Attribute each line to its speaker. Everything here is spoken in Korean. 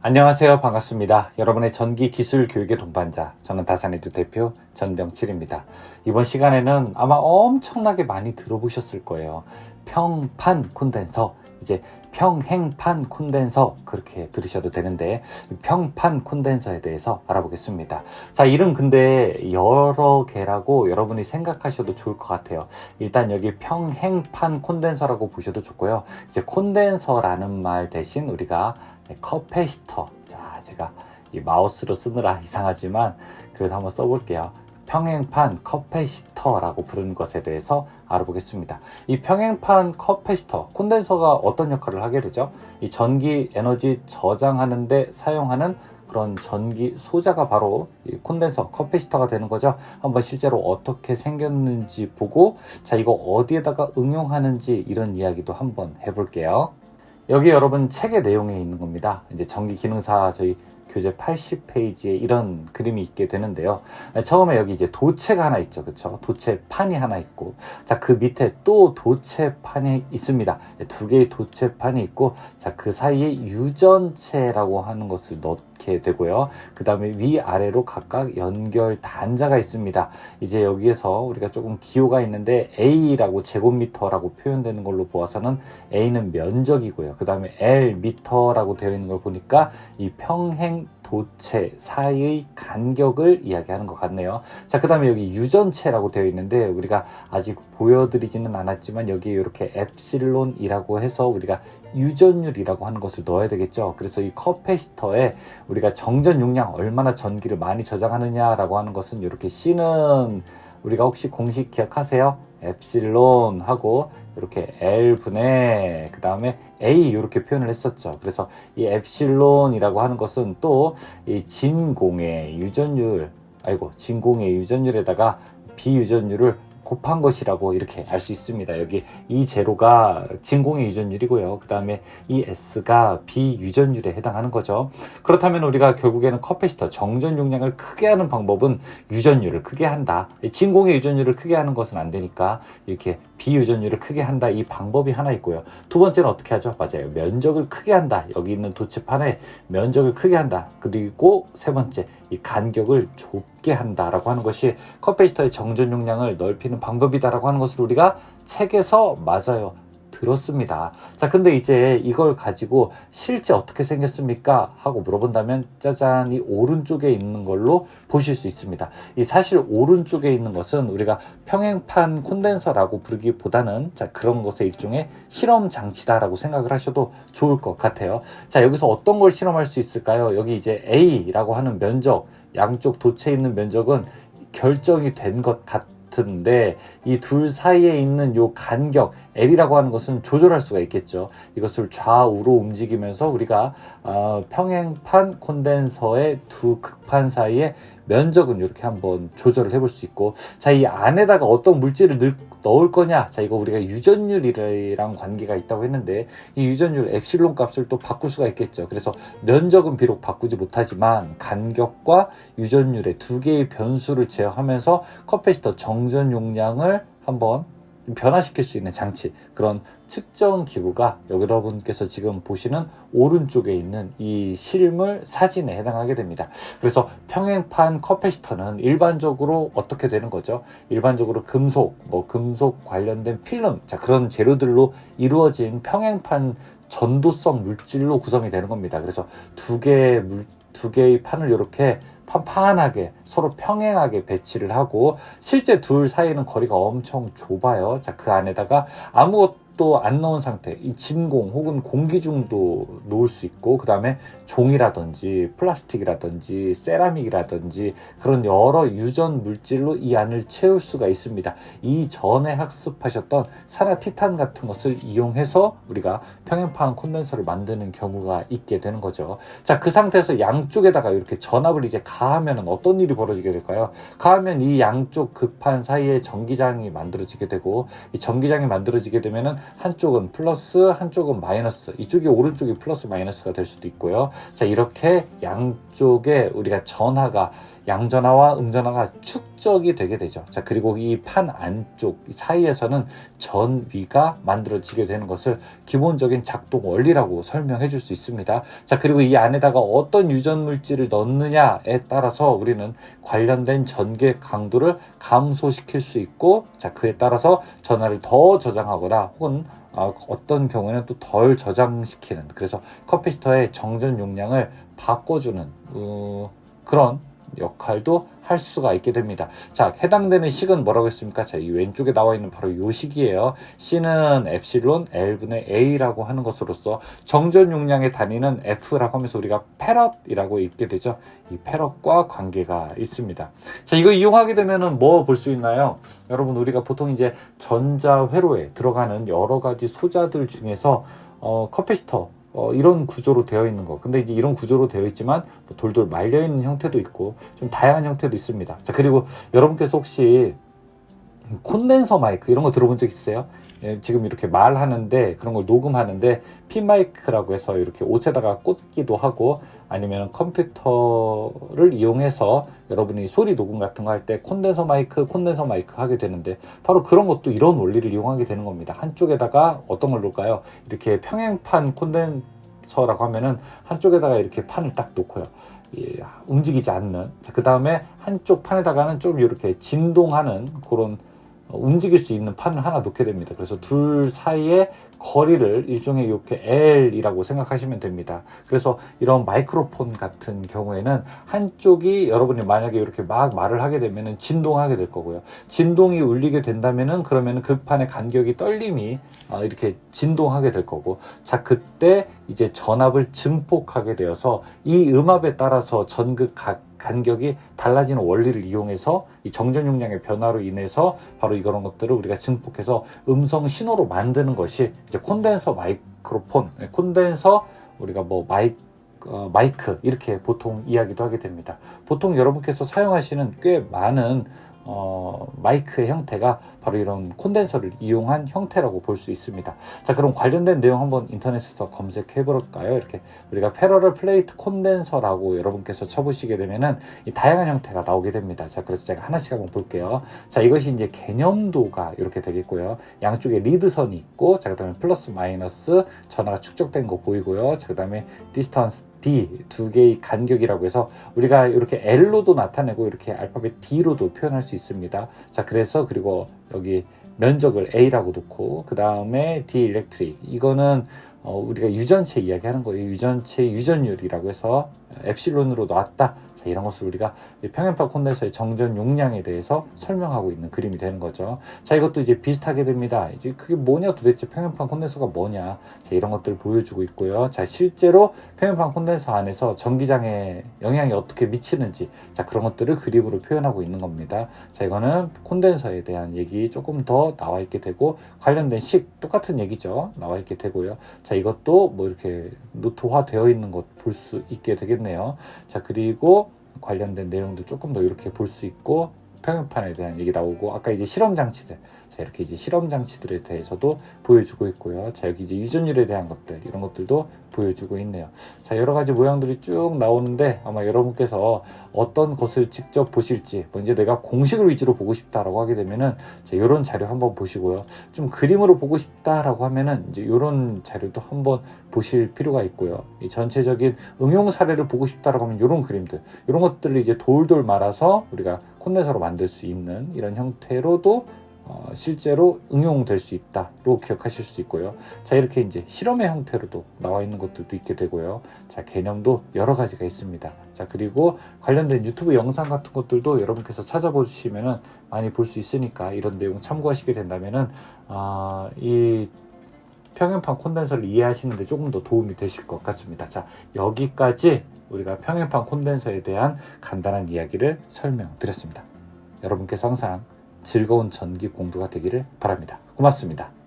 Speaker 1: 안녕하세요. 반갑습니다. 여러분의 전기 기술 교육의 동반자, 저는 다산에듀 대표 전병칠입니다. 이번 시간에는 아마 엄청나게 많이 들어보셨을 거예요. 평판 콘덴서, 이제 평행판 콘덴서 그렇게 들으셔도 되는데 평판 콘덴서에 대해서 알아보겠습니다. 자, 이름 근데 여러 개라고 여러분이 생각하셔도 좋을 것 같아요. 일단 여기 평행판 콘덴서라고 보셔도 좋고요. 이제 콘덴서라는 말 대신 우리가 커패시터, 자 제가 이 마우스로 쓰느라 이상하지만 그래도 한번 써볼게요. 평행판 커패시터라고 부르는 것에 대해서 알아보겠습니다. 이 평행판 커패시터, 콘덴서가 어떤 역할을 하게 되죠? 이 전기 에너지 저장하는데 사용하는 그런 전기 소자가 바로 이 콘덴서, 커패시터가 되는 거죠. 한번 실제로 어떻게 생겼는지 보고, 자 이거 어디에다가 응용하는지 이런 이야기도 한번 해볼게요. 여기 여러분 책의 내용에 있는 겁니다. 이제 전기기능사 저희 교재 80페이지에 이런 그림이 있게 되는데요. 처음에 여기 이제 도체가 하나 있죠. 그쵸? 도체판이 하나 있고, 자, 그 밑에 또 도체판이 있습니다. 두 개의 도체판이 있고, 자, 그 사이에 유전체라고 하는 것을 넣게 되고요. 그 다음에 위아래로 각각 연결 단자가 있습니다. 이제 여기에서 우리가 조금 기호가 있는데 A라고 제곱미터라고 표현되는 걸로 보아서는 A는 면적이고요. 그 다음에 L 미터라고 되어 있는 걸 보니까 이 평행 도체 사이의 간격을 이야기하는 것 같네요. 자, 그 다음에 여기 유전체라고 되어 있는데 우리가 아직 보여드리지는 않았지만 여기에 이렇게 엡실론이라고 해서 우리가 유전율이라고 하는 것을 넣어야 되겠죠. 그래서 이 커패시터에 우리가 정전 용량 얼마나 전기를 많이 저장하느냐라고 하는 것은 이렇게 C는 우리가 혹시 공식 기억하세요? 엡실론 하고 이렇게 L분의 그 다음에 A 이렇게 표현을 했었죠. 그래서 이 엡실론이라고 하는 것은 또 이 진공의 유전율, 진공의 유전율에다가 비유전율을 곱한 것이라고 이렇게 알 수 있습니다. 여기 이 제로가 진공의 유전율이고요. 그 다음에 이 S가 비유전율에 해당하는 거죠. 그렇다면 우리가 결국에는 커패시터 정전 용량을 크게 하는 방법은 유전율을 크게 한다. 진공의 유전율을 크게 하는 것은 안 되니까 이렇게 비유전율을 크게 한다. 이 방법이 하나 있고요. 두 번째는 어떻게 하죠? 맞아요. 면적을 크게 한다. 여기 있는 도체판에 면적을 크게 한다. 그리고 세 번째, 이 간격을 좁게 한다라고 하는 것이 커패시터의 정전 용량을 넓히는 방법이다라고 하는 것을 우리가 책에서 맞아요 들었습니다. 자, 근데 이제 이걸 가지고 실제 어떻게 생겼습니까? 하고 물어본다면 짜잔, 이 오른쪽에 있는 걸로 보실 수 있습니다. 이 사실 오른쪽에 있는 것은 우리가 평행판 콘덴서라고 부르기보다는 자, 그런 것의 일종의 실험 장치다라고 생각을 하셔도 좋을 것 같아요. 자, 여기서 어떤 걸 실험할 수 있을까요? 여기 이제 A라고 하는 면적, 양쪽 도체에 있는 면적은 결정이 된 것 같은데 이 둘 사이에 있는 요 간격 L이라고 하는 것은 조절할 수가 있겠죠. 이것을 좌우로 움직이면서 우리가 평행판 콘덴서의 두 극판 사이에 면적은 이렇게 한번 조절을 해볼 수 있고, 자, 이 안에다가 어떤 물질을 넣을 거냐, 자, 이거 우리가 유전율이랑 관계가 있다고 했는데 이 유전율 엡실론 값을 또 바꿀 수가 있겠죠. 그래서 면적은 비록 바꾸지 못하지만 간격과 유전율의 두 개의 변수를 제어하면서 커패시터 정전 용량을 한번 변화시킬 수 있는 장치, 그런 측정 기구가 여러분께서 지금 보시는 오른쪽에 있는 이 실물 사진에 해당하게 됩니다. 그래서 평행판 커패시터는 일반적으로 어떻게 되는 거죠? 일반적으로 금속, 금속 관련된 필름, 자, 그런 재료들로 이루어진 평행판 전도성 물질로 구성이 되는 겁니다. 그래서 두 개의 판을 이렇게 판판하게 서로 평행하게 배치를 하고, 실제 둘 사이는 거리가 엄청 좁아요. 자, 그 안에다가 아무것도 안 넣은 상태, 이 진공 혹은 공기 중도 놓을 수 있고, 그 다음에 종이라든지 플라스틱이라든지 세라믹이라든지 그런 여러 유전 물질로 이 안을 채울 수가 있습니다. 이전에 학습하셨던 산화 티탄 같은 것을 이용해서 우리가 평행판 콘덴서를 만드는 경우가 있게 되는 거죠. 자, 그 상태에서 양쪽에다가 이렇게 전압을 이제 가하면 어떤 일이 벌어지게 될까요? 가하면 이 양쪽 극판 사이에 전기장이 만들어지게 되고, 이 전기장이 만들어지게 되면은 한쪽은 플러스, 한쪽은 마이너스, 이쪽이 오른쪽이 플러스 마이너스가 될 수도 있고요. 자, 이렇게 양쪽에 우리가 전하가 양전하와 음전하가 축적이 되게 되죠. 자, 그리고 이 판 안쪽 사이에서는 전위가 만들어지게 되는 것을 기본적인 작동 원리라고 설명해 줄 수 있습니다. 자, 그리고 이 안에다가 어떤 유전 물질을 넣느냐에 따라서 우리는 관련된 전개 강도를 감소시킬 수 있고, 자, 그에 따라서 전하를 더 저장하거나 혹은 어떤 경우에는 또 덜 저장시키는, 그래서 커피시터의 정전 용량을 바꿔주는 그런 역할도 할 수가 있게 됩니다. 자, 해당되는 식은 뭐라고 했습니까? 자, 이 왼쪽에 나와 있는 바로 요 식이에요. C는 엡실론 L분의 A라고 하는 것으로서 정전 용량의 단위는 F라고 하면서 우리가 페럿이라고 읽게 되죠. 이 페럿과 관계가 있습니다. 자, 이거 이용하게 되면은 뭐 볼 수 있나요? 여러분, 우리가 보통 이제 전자회로에 들어가는 여러 가지 소자들 중에서 커피시터 이런 구조로 되어 있는 거. 근데 이제 이런 구조로 되어 있지만 뭐 돌돌 말려 있는 형태도 있고 좀 다양한 형태도 있습니다. 자, 그리고 여러분께서 혹시 콘덴서 마이크 이런 거 들어본 적 있으세요? 예, 지금 이렇게 말하는데 그런 걸 녹음하는데 핀 마이크라고 해서 이렇게 옷에다가 꽂기도 하고, 아니면 컴퓨터를 이용해서 여러분이 소리 녹음 같은 거 할 때 콘덴서 마이크 하게 되는데, 바로 그런 것도 이런 원리를 이용하게 되는 겁니다. 한쪽에다가 어떤 걸 놓을까요? 이렇게 평행판 콘덴서라고 하면은 한쪽에다가 이렇게 판을 딱 놓고요. 예, 움직이지 않는. 그 다음에 한쪽 판에다가는 좀 이렇게 진동하는 그런 움직일 수 있는 판을 하나 놓게 됩니다. 그래서 둘 사이의 거리를 일종의 이렇게 L이라고 생각하시면 됩니다. 그래서 이런 마이크로폰 같은 경우에는 한쪽이 여러분이 만약에 이렇게 막 말을 하게 되면은 진동하게 될 거고요. 진동이 울리게 된다면은 그러면은 그 판의 간격이 떨림이 이렇게 진동하게 될 거고, 자, 그때 이제 전압을 증폭하게 되어서 이 음압에 따라서 전극 간격이 달라지는 원리를 이용해서 이 정전 용량의 변화로 인해서 바로 이런 것들을 우리가 증폭해서 음성 신호로 만드는 것이 이제 콘덴서 마이크로폰, 콘덴서 우리가 뭐 마이크 이렇게 보통 이야기도 하게 됩니다. 보통 여러분께서 사용하시는 꽤 많은 마이크의 형태가 바로 이런 콘덴서를 이용한 형태라고 볼 수 있습니다. 자, 그럼 관련된 내용 한번 인터넷에서 검색해 볼까요? 이렇게 우리가 패러럴 플레이트 콘덴서라고 여러분께서 쳐보시게 되면은 이 다양한 형태가 나오게 됩니다. 자, 그래서 제가 하나씩 한번 볼게요. 자, 이것이 이제 개념도가 이렇게 되겠고요. 양쪽에 리드선이 있고, 자, 그 다음에 플러스 마이너스 전하가 축적된 거 보이고요. 자, 그 다음에 디스턴스 D 두 개의 간격이라고 해서 우리가 이렇게 L로도 나타내고 이렇게 알파벳 D로도 표현할 수 있습니다. 자, 그래서 그리고 여기 면적을 A라고 놓고 그 다음에 D 일렉트릭, 이거는 우리가 유전체 이야기하는 거예요. 유전체 유전율이라고 해서 엡실론으로 나왔다. 자, 이런 것을 우리가 평행판 콘덴서의 정전 용량에 대해서 설명하고 있는 그림이 되는 거죠. 자, 이것도 이제 비슷하게 됩니다. 이제 그게 뭐냐, 도대체 평행판 콘덴서가 뭐냐. 자, 이런 것들을 보여주고 있고요. 자, 실제로 평행판 콘덴서 안에서 전기장에 영향이 어떻게 미치는지, 자, 그런 것들을 그림으로 표현하고 있는 겁니다. 자, 이거는 콘덴서에 대한 얘기 조금 더 나와 있게 되고, 관련된 식 똑같은 얘기죠. 나와 있게 되고요. 자, 이것도 뭐 이렇게 노트화 되어 있는 것 볼 수 있게 되겠네요. 자, 그리고 관련된 내용도 조금 더 이렇게 볼 수 있고, 평행판에 대한 얘기 나오고, 아까 이제 실험 장치들, 자, 이렇게 이제 실험 장치들에 대해서도 보여주고 있고요. 자, 여기 이제 유전율에 대한 것들, 이런 것들도 보여주고 있네요. 자, 여러 가지 모양들이 쭉 나오는데 아마 여러분께서 어떤 것을 직접 보실지, 뭐 이제 내가 공식을 위주로 보고 싶다라고 하게 되면은 자, 이런 자료 한번 보시고요. 좀 그림으로 보고 싶다라고 하면은 이제 이런 자료도 한번 보실 필요가 있고요. 이 전체적인 응용 사례를 보고 싶다라고 하면 이런 그림들, 이런 것들을 이제 돌돌 말아서 우리가 콘덴서로 만들 수 있는 이런 형태로도 실제로 응용될 수 있다로 기억하실 수 있고요. 자, 이렇게 이제 실험의 형태로도 나와 있는 것들도 있게 되고요. 자, 개념도 여러 가지가 있습니다. 자, 그리고 관련된 유튜브 영상 같은 것들도 여러분께서 찾아보시면은 많이 볼 수 있으니까 이런 내용 참고하시게 된다면은 이 평행판 콘덴서를 이해하시는데 조금 더 도움이 되실 것 같습니다. 자, 여기까지 우리가 평행판 콘덴서에 대한 간단한 이야기를 설명드렸습니다. 여러분께서 항상 즐거운 전기 공부가 되기를 바랍니다. 고맙습니다.